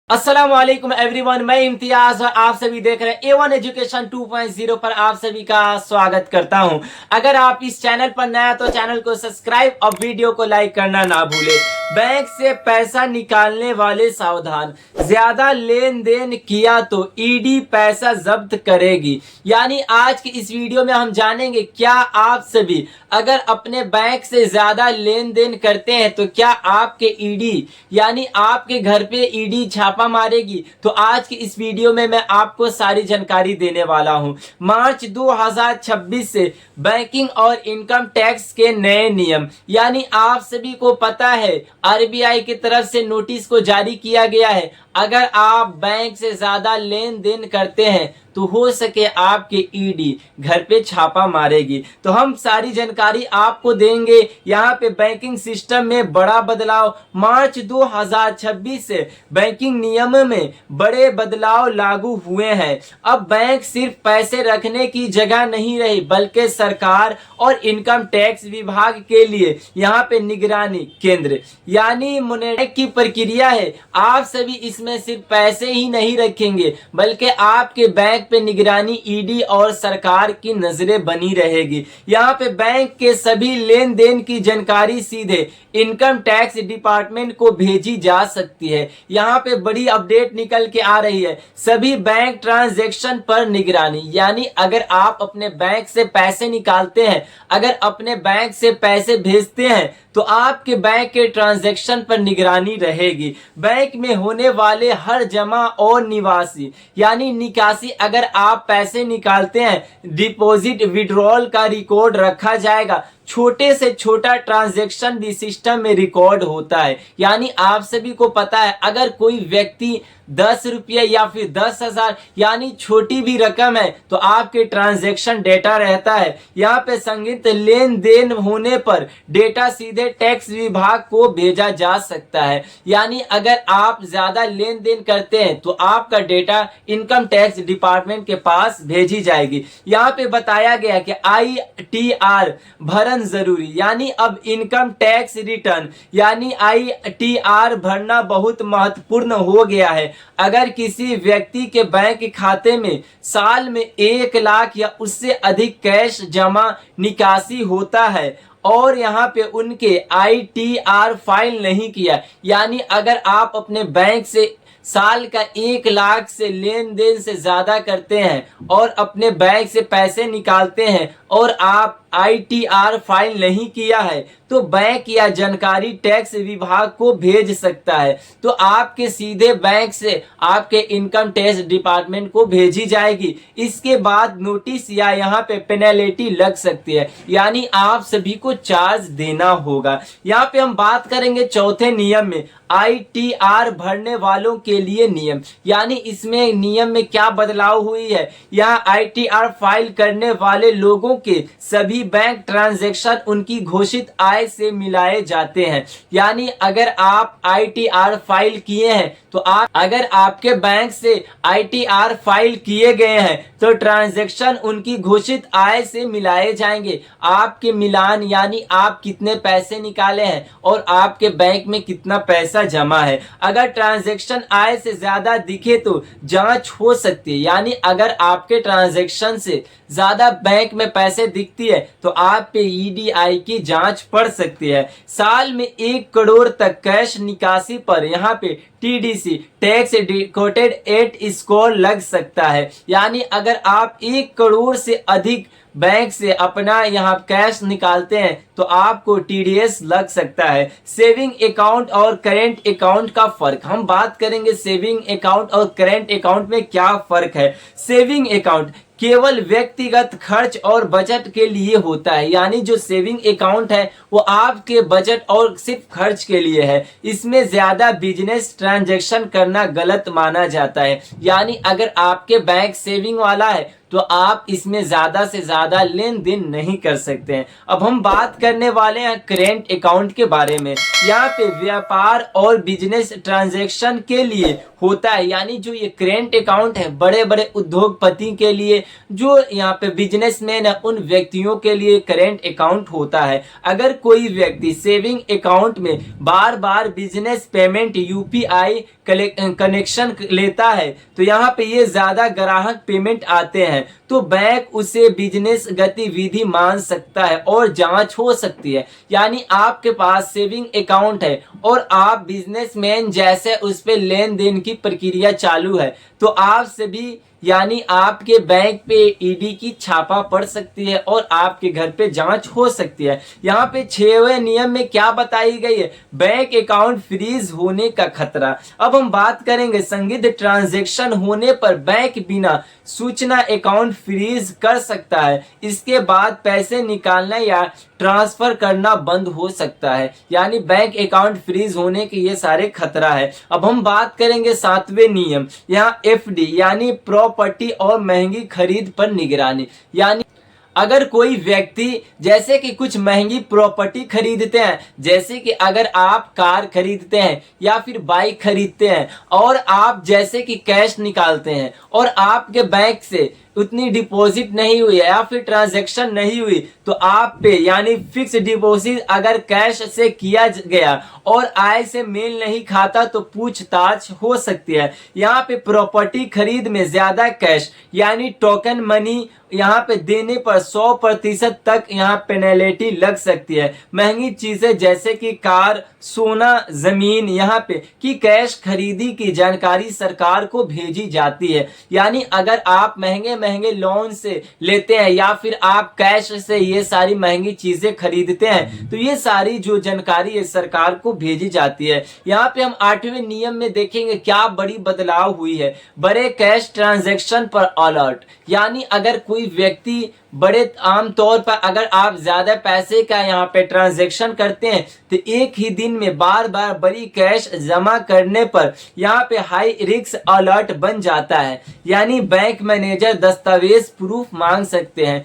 अस्सलाम वालेकुम एवरीवन, मैं इम्तियाज और आप सभी देख रहे हैं A1 एजुकेशन 2.0 पर आप सभी का स्वागत करता हूं। अगर आप इस चैनल पर नया तो चैनल को सब्सक्राइब और वीडियो को लाइक करना ना भूले। बैंक से पैसा निकालने वाले सावधान, ज्यादा लेन देन किया तो ईडी पैसा जब्त करेगी। यानी आज की इस वीडियो में हम जानेंगे क्या आप सभी अगर अपने बैंक से ज्यादा लेन देन करते हैं तो क्या आपके ईडी यानी आपके घर पे ईडी छापा मारेगी। तो आज की इस वीडियो में मैं आपको सारी जानकारी देने वाला हूं। मार्च 2026 से बैंकिंग और इनकम टैक्स के नए नियम, यानी आप सभी को पता है आरबीआई की तरफ से नोटिस को जारी किया गया है। अगर आप बैंक से ज्यादा लेन देन करते हैं तो हो सके आपके ईडी घर पे छापा मारेगी। तो हम सारी जानकारी आपको देंगे। यहाँ पे बैंकिंग सिस्टम में बड़ा बदलाव, मार्च 2026 से बैंकिंग नियम में बड़े बदलाव लागू हुए हैं। अब बैंक सिर्फ पैसे रखने की जगह नहीं रही बल्कि सरकार और इनकम टैक्स विभाग के लिए यहाँ पे निगरानी केंद्र यानी मॉनिटरिंग की प्रक्रिया है। आप सभी इसमें सिर्फ पैसे ही नहीं रखेंगे बल्कि आपके बैंक पे निगरानी ईडी और सरकार की नजरें बनी रहेगी। यहाँ पे बैंक के सभी लेन देन की जानकारी सीधे इनकम टैक्स डिपार्टमेंट को भेजी जा सकती है। यहाँ पे बड़ी अपडेट निकल के आ रही है, सभी बैंक ट्रांजैक्शन पर निगरानी। यानी अगर आप अपने बैंक से पैसे निकालते हैं, अगर अपने बैंक से पैसे भेजते हैं तो आपके बैंक के ट्रांजैक्शन पर निगरानी रहेगी। बैंक में होने वाले हर जमा और निवासी यानी निकासी, अगर आप पैसे निकालते हैं डिपॉजिट विड्रॉल का रिकॉर्ड रखा जाएगा। छोटे से छोटा ट्रांजैक्शन भी सिस्टम में रिकॉर्ड होता है। यानी आप सभी को पता है अगर कोई व्यक्ति 10 रुपये या फिर 10,000 यानी छोटी भी रकम है तो आपके ट्रांजैक्शन डेटा रहता है। यहाँ पे संगित लेन देन होने पर डेटा सीधे टैक्स विभाग को भेजा जा सकता है। यानी अगर आप ज्यादा लेन देन करते हैं तो आपका डेटा इनकम टैक्स डिपार्टमेंट के पास भेजी जाएगी। यहाँ पे बताया गया कि ITR भरना जरूरी, यानी अब इनकम टैक्स रिटर्न यानी ITR भरना बहुत महत्वपूर्ण हो गया है। अगर किसी व्यक्ति के बैंक खाते में साल में 1 लाख या उससे अधिक कैश जमा निकासी होता है और यहाँ पे उनके ITR फाइल नहीं किया, यानी अगर आप अपने बैंक से साल का 1 लाख से लेन देन से ज्यादा करते हैं और अपने बैंक से पैसे निकालते हैं और आप ITR फाइल नहीं किया है तो बैंक या जानकारी टैक्स विभाग को भेज सकता है। तो आपके सीधे बैंक से आपके इनकम टैक्स डिपार्टमेंट को भेजी जाएगी। इसके बाद नोटिस या यहाँ पे पेनल्टी लग सकती है, यानी आप सभी को चार्ज देना होगा। यहाँ पे हम बात करेंगे चौथे नियम में ITR भरने वालों के लिए नियम, यानी इसमें नियम में क्या बदलाव हुई है। यहाँ ITR फाइल करने वाले लोगों के सभी बैंक ट्रांजैक्शन उनकी घोषित आय से मिलाए जाते हैं। यानी अगर आप ITR फाइल किए हैं तो अगर आपके बैंक से ITR फाइल किए गए हैं तो ट्रांजैक्शन उनकी घोषित आय से मिलाए जाएंगे। आपके मिलान यानी आप कितने पैसे निकाले हैं और आपके बैंक में कितना पैसा जमा है। अगर ट्रांजैक्शन आय से ज्यादा दिखे तो जांच हो सकती है, यानी अगर आपके ट्रांजैक्शन से ज्यादा बैंक में पैसे दिखती है तो आप पे EDI की जांच पड़ सकती है। साल में 1 करोड़ तक कैश निकासी पर यहाँ पे TDC टैक्स डिकोटेड एट स्कोर लग सकता है। यानी अगर आप 1 करोड़ से अधिक बैंक से अपना यहाँ कैश निकालते हैं तो आपको TDS लग सकता है। सेविंग अकाउंट और करेंट अकाउंट का फर्क हम बात करेंगे। सेविंग अकाउंट और करेंट अकाउंट में क्या फर्क है। सेविंग अकाउंट केवल व्यक्तिगत खर्च और बचत के लिए होता है, यानी जो सेविंग अकाउंट है वो आपके बचत और सिर्फ खर्च के लिए है। इसमें ज्यादा बिजनेस ट्रांजैक्शन करना गलत माना जाता है। यानी अगर आपके बैंक सेविंग वाला है तो आप इसमें ज्यादा से ज्यादा लेन देन नहीं कर सकते हैं। अब हम बात करने वाले हैं करेंट अकाउंट के बारे में। यहाँ पे व्यापार और बिजनेस ट्रांजैक्शन के लिए होता है, यानी जो ये करेंट अकाउंट है बड़े बड़े उद्योगपति के लिए, जो यहाँ पे बिजनेसमैन है उन व्यक्तियों के लिए करेंट अकाउंट होता है। अगर कोई व्यक्ति सेविंग अकाउंट में बार बार बिजनेस पेमेंट UPI कनेक्शन लेता है तो यहाँ पे ये ज्यादा ग्राहक पेमेंट आते हैं तो बैंक उसे बिजनेस गतिविधि मान सकता है और जांच हो सकती है। यानी आपके पास सेविंग अकाउंट है और आप बिजनेसमैन जैसे उस पे लेन देन की प्रक्रिया चालू है तो आपसे भी यानी आपके बैंक पे ईडी की छापा पड़ सकती है और आपके घर पे जांच हो सकती है। यहाँ पे 6वें नियम में क्या बताई गई है, बैंक अकाउंट फ्रीज होने का खतरा। अब हम बात करेंगे संदिग्ध ट्रांजैक्शन होने पर बैंक बिना सूचना अकाउंट फ्रीज कर सकता है। इसके बाद पैसे निकालना या ट्रांसफर करना बंद हो सकता है। यानी बैंक अकाउंट फ्रीज होने के ये सारे खतरा है। अब हम बात करेंगे 7वें नियम, यहाँ एफडी यानी प्रॉपर्टी और महंगी खरीद पर निगरानी। यानी अगर कोई व्यक्ति जैसे कि कुछ महंगी प्रॉपर्टी खरीदते हैं, जैसे कि अगर आप कार खरीदते हैं या फिर बाइक खरीदते हैं और आप जैसे कि कैश निकालते हैं और आपके बैंक से उतनी डिपॉजिट नहीं हुई है या फिर ट्रांजैक्शन नहीं हुई तो आप पे यानी फिक्स डिपॉजिट अगर कैश से किया गया और आय से मेल नहीं खाता तो पूछताछ हो सकती है। यहाँ पे प्रॉपर्टी खरीद में ज्यादा कैश यानी टोकन मनी यहाँ पे देने पर 100% तक यहाँ पेनल्टी लग सकती है। महंगी चीजें जैसे कि कार, सोना, जमीन यहाँ पे की कैश खरीदी की जानकारी सरकार को भेजी जाती है। यानी अगर आप महंगे महंगे लोन से लेते हैं या फिर आप कैश से ये सारी महंगी चीजें खरीदते हैं तो ये सारी जो जानकारी है सरकार को भेजी जाती है। यहाँ पे हम 8वें नियम में देखेंगे क्या बड़ी बदलाव हुई है, बड़े कैश ट्रांजैक्शन पर अलर्ट। यानी अगर कोई व्यक्ति बड़े आमतौर पर अगर आप ज्यादा पैसे का यहाँ पे ट्रांजैक्शन करते हैं तो एक ही दिन में बार बार बड़ी कैश जमा करने पर यहाँ पे हाई रिस्क अलर्ट बन जाता है। यानी बैंक मैनेजर दस्तावेज प्रूफ मांग सकते हैं।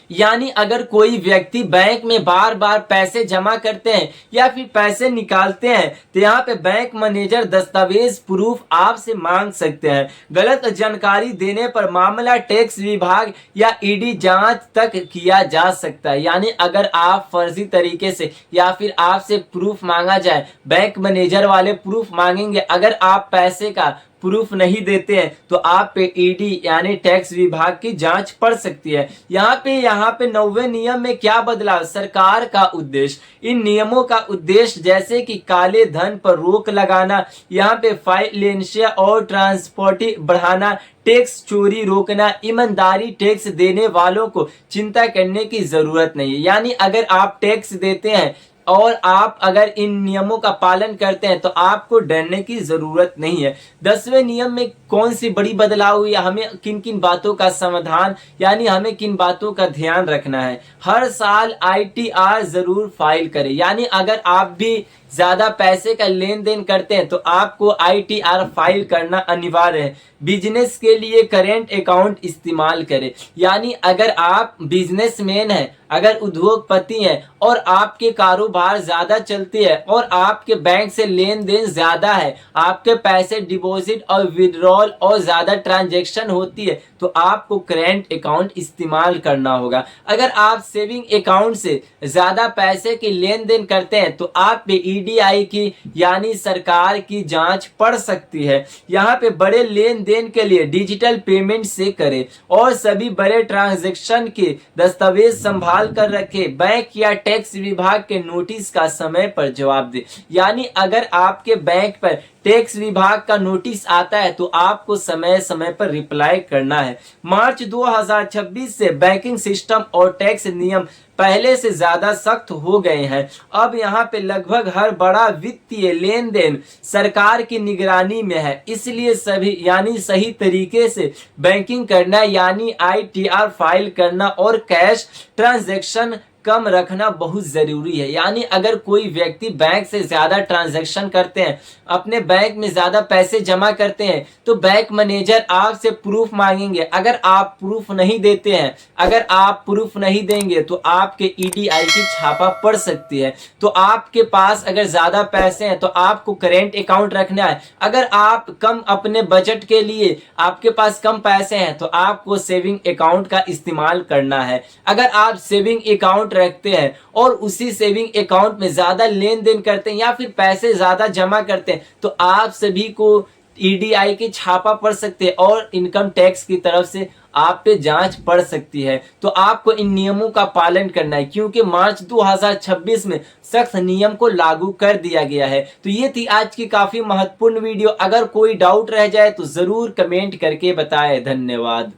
यानी अगर कोई व्यक्ति बैंक में बार बार पैसे जमा करते हैं या फिर पैसे निकालते हैं तो यहाँ पे बैंक मैनेजर दस्तावेज प्रूफ आपसे मांग सकते हैं। गलत जानकारी देने पर मामला टैक्स विभाग या ईडी जांच तक किया जा सकता है। यानी अगर आप फर्जी तरीके से या फिर आपसे प्रूफ मांगा जाए, बैंक मैनेजर वाले प्रूफ मांगेंगे, अगर आप पैसे का प्रूफ नहीं देते हैं तो आप पे ईडी यानी टैक्स विभाग की जांच पड़ सकती है। यहाँ पे 9वें नियम में क्या बदलाव, सरकार का उद्देश्य। इन नियमों का उद्देश्य जैसे कि काले धन पर रोक लगाना, यहाँ पे फाइनेंशियल और ट्रांसपोर्टी बढ़ाना, टैक्स चोरी रोकना, ईमानदारी टैक्स देने वालों को चिंता करने की जरूरत नहीं है। यानी अगर आप टैक्स देते हैं और आप अगर इन नियमों का पालन करते हैं तो आपको डरने की जरूरत नहीं है। 10वें नियम में कौन सी बड़ी बदलाव हुई, हमें किन किन बातों का समाधान यानी हमें किन बातों का ध्यान रखना है। हर साल आईटीआर जरूर फाइल करें। यानी अगर आप भी ज्यादा पैसे का लेन देन करते हैं तो आपको आईटीआर फाइल करना अनिवार्य है। बिजनेस के लिए करेंट अकाउंट इस्तेमाल करें। यानी अगर आप बिजनेसमैन हैं, अगर उद्योगपति हैं और आपके कारोबार ज्यादा चलती है और आपके बैंक से लेन देन ज्यादा है, आपके पैसे डिपॉजिट और विड्रॉल और ज्यादा ट्रांजैक्शन होती है तो आपको करेंट अकाउंट इस्तेमाल करना होगा। अगर आप सेविंग अकाउंट से ज्यादा पैसे की लेन देन करते हैं तो आप पे ईडीआई की यानी सरकार की जांच पड़ सकती है। यहाँ पे बड़े लेन देन के लिए डिजिटल पेमेंट से करें और सभी बड़े ट्रांजैक्शन के दस्तावेज संभाल कर रखे। बैंक या टैक्स विभाग के नोटिस का समय पर जवाब दे। यानी अगर आपके बैंक पर टैक्स विभाग का नोटिस आता है तो आपको समय समय पर रिप्लाई करना है। मार्च 2026 से बैंकिंग सिस्टम और टैक्स नियम पहले से ज्यादा सख्त हो गए हैं। अब यहाँ पे लगभग हर बड़ा वित्तीय लेन देन सरकार की निगरानी में है, इसलिए सभी यानी सही तरीके से बैंकिंग करना यानी आईटीआर फाइल करना और कैश ट्रांजैक्शन कम रखना बहुत जरूरी है। यानी अगर कोई व्यक्ति बैंक से ज्यादा ट्रांजैक्शन करते हैं, अपने बैंक में ज्यादा पैसे जमा करते हैं तो बैंक मैनेजर आपसे प्रूफ मांगेंगे। अगर आप प्रूफ नहीं देते हैं, अगर आप प्रूफ नहीं देंगे तो आपके ईडीआई की छापा पड़ सकती है। तो आपके पास अगर ज्यादा पैसे हैं तो आपको करेंट अकाउंट रखना है। अगर आप कम अपने बजट के लिए आपके पास कम पैसे हैं तो आपको सेविंग अकाउंट का इस्तेमाल करना है। अगर आप सेविंग अकाउंट अकाउंट रखते हैं और उसी सेविंग अकाउंट में ज्यादा लेन देन करते हैं या फिर पैसे ज्यादा जमा करते हैं तो आप सभी को ईडीआई की छापा पड़ सकते हैं और इनकम टैक्स की तरफ से आप पे जांच पड़ सकती है। तो आपको इन नियमों का पालन करना है क्योंकि मार्च 2026 में सख्त नियम को लागू कर दिया गया है। तो ये थी आज की काफी महत्वपूर्ण वीडियो। अगर कोई डाउट रह जाए तो जरूर कमेंट करके बताएं। धन्यवाद।